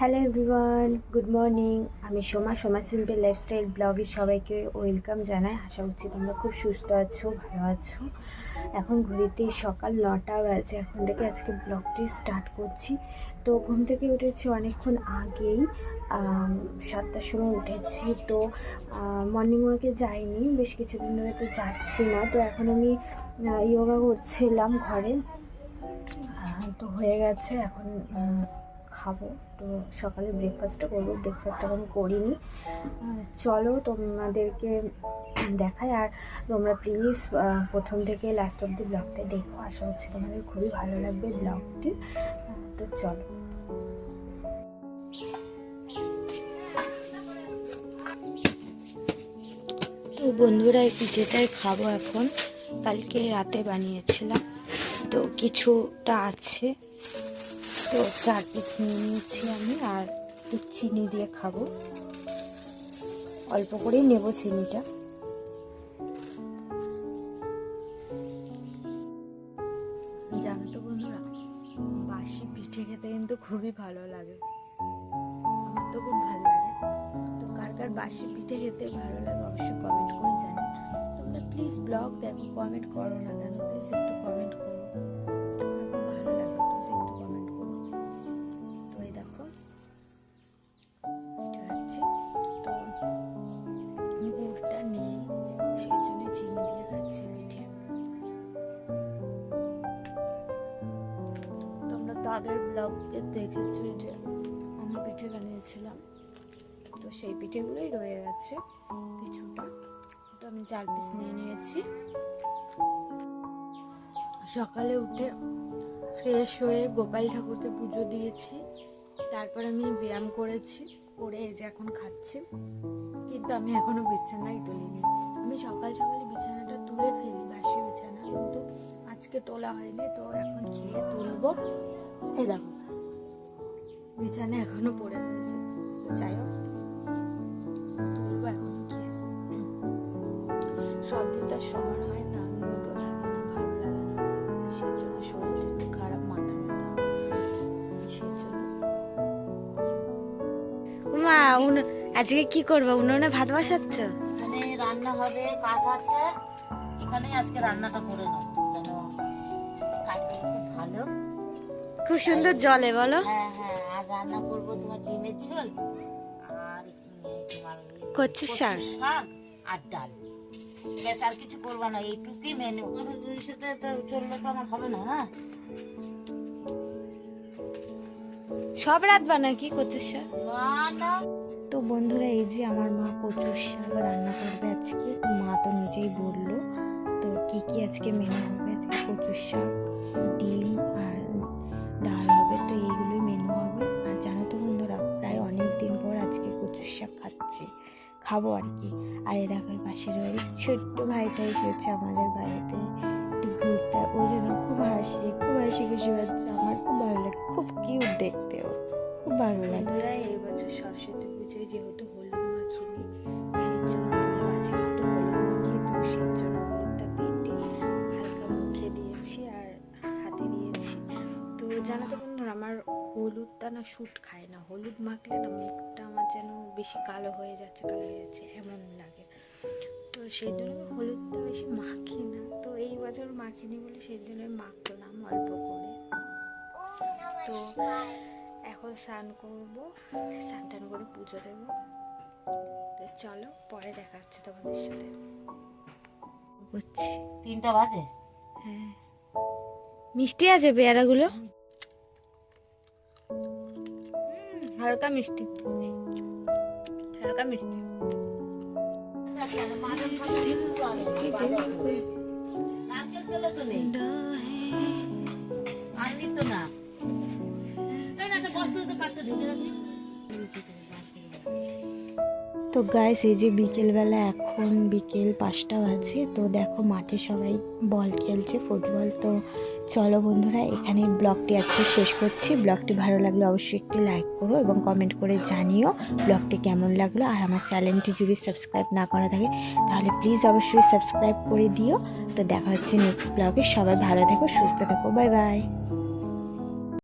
Hello everyone, good morning. আমি Soma simple lifestyle ব্লগে সবাইকে ওয়েলকাম জানাই। আশা করছি তোমরা খুব সুস্থ আছো, ভালো আছো। এখন ঘড়িতে সকাল 9টা বাজে। এখন থেকে আজকে ব্লগটি স্টার্ট করছি। তো ঘুম থেকে উঠেছি অনেকক্ষণ আগেই, 7টার সময় উঠেছি। তো মর্নিং ওয়াকে যাইনি, বেশ কিছুদিন ধরে তো যাচ্ছি না। তো এখন আমি যোগা করছিলাম ঘরে। তো হয়ে গেছে, এখন খাবো। তো সকালে ব্রেকফাস্টটা করবো, ব্রেকফাস্ট এখন করিনি। চলো তোমাদেরকে দেখাই। আর তোমরা প্লিজ প্রথম থেকে লাস্ট অব্দি ব্লগটা দেখো। আশা হচ্ছে তোমাদের খুবই ভালো লাগবে ব্লগটি। তো চলো। তো বন্ধুরা, এই পিঠেটাই খাবো এখন। কালকে রাতে বানিয়েছিলাম, তো কিছুটা আছে। তো 4 পিস নিয়ে নিয়েছি আমি, আর একটু চিনি দিয়ে খাবো। অল্প করেই নেব চিনিটা। জানো তো বন্ধুরা, বাসি পিঠে খেতে কিন্তু খুবই ভালো লাগে। আমার তো খুব ভালো লাগে। তো কার কার বাসি পিঠে খেতে ভালো লাগে অবশ্যই কমেন্ট করে জানি। তোমরা প্লিজ ব্লগ দেখো, কমেন্ট করো না কেন, প্লিজ একটু কমেন্ট করো। আমার খুব ভালো লাগে, প্লিজ একটু কমেন্ট করো। তো এই দেখো পিঠে খাচ্ছি। তো গুড়টা নেই, সেই জন্য চিনি দিয়ে খাচ্ছি পিঠে। তোমরা তো আগের ব্লগে দেখেছো যে আমি পিঠে বানিয়েছিলাম। তো সেই পিঠেগুলোই রয়ে গেছে কিছুটা। তো আমি 4 পিস নিয়ে নিয়েছি। সকালে উঠে ফ্রেশ হয়ে গোপাল ঠাকুরকে পুজো দিয়েছি। তারপর আমি ব্যায়াম করেছি, করে এই যে এখন খাচ্ছি। কিন্তু আমি এখনো বিছানায় তুলিনি। আমি সকাল সকালে বিছানাটা তুলে ফেলি, বাসি বিছানা, কিন্তু আজকে তোলা হয়নি। তো এখন খেয়ে তুলবো। এই দেখো বিছানা এখনো পড়ে রয়েছে। তো যাই হোক, তুলবো এখন খেয়ে। সব দিন তার সমান হয় না, মুডও থাকে না, ভালো লাগে না। সেই জন্য শরীরটা একটু খারাপ, মাথা ব্যথা, সেই জন্য। মা, আজকে কি করবো? উনুনে ভাত বসাচ্ছ? এখানে রান্না হবে, কাঠ আছে, এখানেই আজকে রান্নাটা করে নেবো। কেন কাঠগুলো খুব ভালো, খুব সুন্দর জলে, বলো। হ্যাঁ হ্যাঁ। আর রান্না করবো তোমার ডিমের ঝোল, আর তোমার কচু শাক আর ডাল। বেশ, আর কিছু করবো না, এইটুকুই মেনু। সাথে চললে তো আমার হবে না। হ্যাঁ, সব রাত নাকি কচুর শাক? না। তো বন্ধুরা, এই যে আমার মা কচুর শাক রান্না করবে আজকে। তো মা তো নিজেই বললো। তো কি কি আজকে মেনু হবে? আজকে কচুর শাক, ডিম আর ডাল হবে। তো এইগুলোই মেনু হবে। আর জানো তো বন্ধুরা, প্রায় অনেক দিন পর আজকে কচুর শাক খাবো আর কি। আর এ দেখো পাশের বাড়ির ছোট্ট ভাইটা এসেছে আমাদের বাড়িতে একটু ঘুরতে। ওই জন্য খুব হাসি খুশি হচ্ছে। আমার খুব ভালো লাগে, খুব কিউট দেখতেও, খুব ভালো লাগে। এই বছর সরস্বতী পুজোয় যেহেতু হলুদ মাখিনি, সেই জন্য আজকে একটু হলুদ মাখিয়ে, তো সেই জন্য হলুদটা বেটে হালকা মুখে দিয়েছি আর হাতে দিয়েছি। তো জানো তো বন্ধুরা, আমার হলুদটা না স্যুট খায় না। হলুদ মাখলে না মুখটা আমার যেন বেশি কালো হয়ে যাচ্ছে এমন লাগে। তো সেই জন্য হলুদটা বেশি মাখি না। তো এই বছর মাখিনি বলে সেই জন্য মাখলাম অল্প করে। তো এখন স্নান করবো, স্নান টান করে পুজো দেবো। তো চলো, পরে দেখা হচ্ছে তোমাদের সাথে। বুঝছি 3টা বাজে। হ্যাঁ, মিষ্টি আছে পেয়ারাগুলো, হালকা মিষ্টি, হালকা মিষ্টি। নারকেল তেলে তো নেই, আনলি তো না। একটা বস্তাতে কাটতে ঢেলে রাখি। তো গাইস, এই যে বিকেলবেলা, এখন বিকেল 5টা বাজে। তো দেখো মাঠে সবাই বল খেলছে, ফুটবল। তো চলো বন্ধুরা, এখানে ব্লগটি আজকে শেষ করছি। ব্লগটি ভালো লাগলে অবশ্যই একটি লাইক করো এবং কমেন্ট করে জানিও ব্লগটি কেমন লাগলো। আর আমার চ্যানেলটি যদি সাবস্ক্রাইব না করা থাকে তাহলে প্লিজ অবশ্যই সাবস্ক্রাইব করে দিও। তো দেখা হচ্ছে নেক্সট ব্লগে। সবাই ভালো থেকো, সুস্থ থেকো, বাই বাই।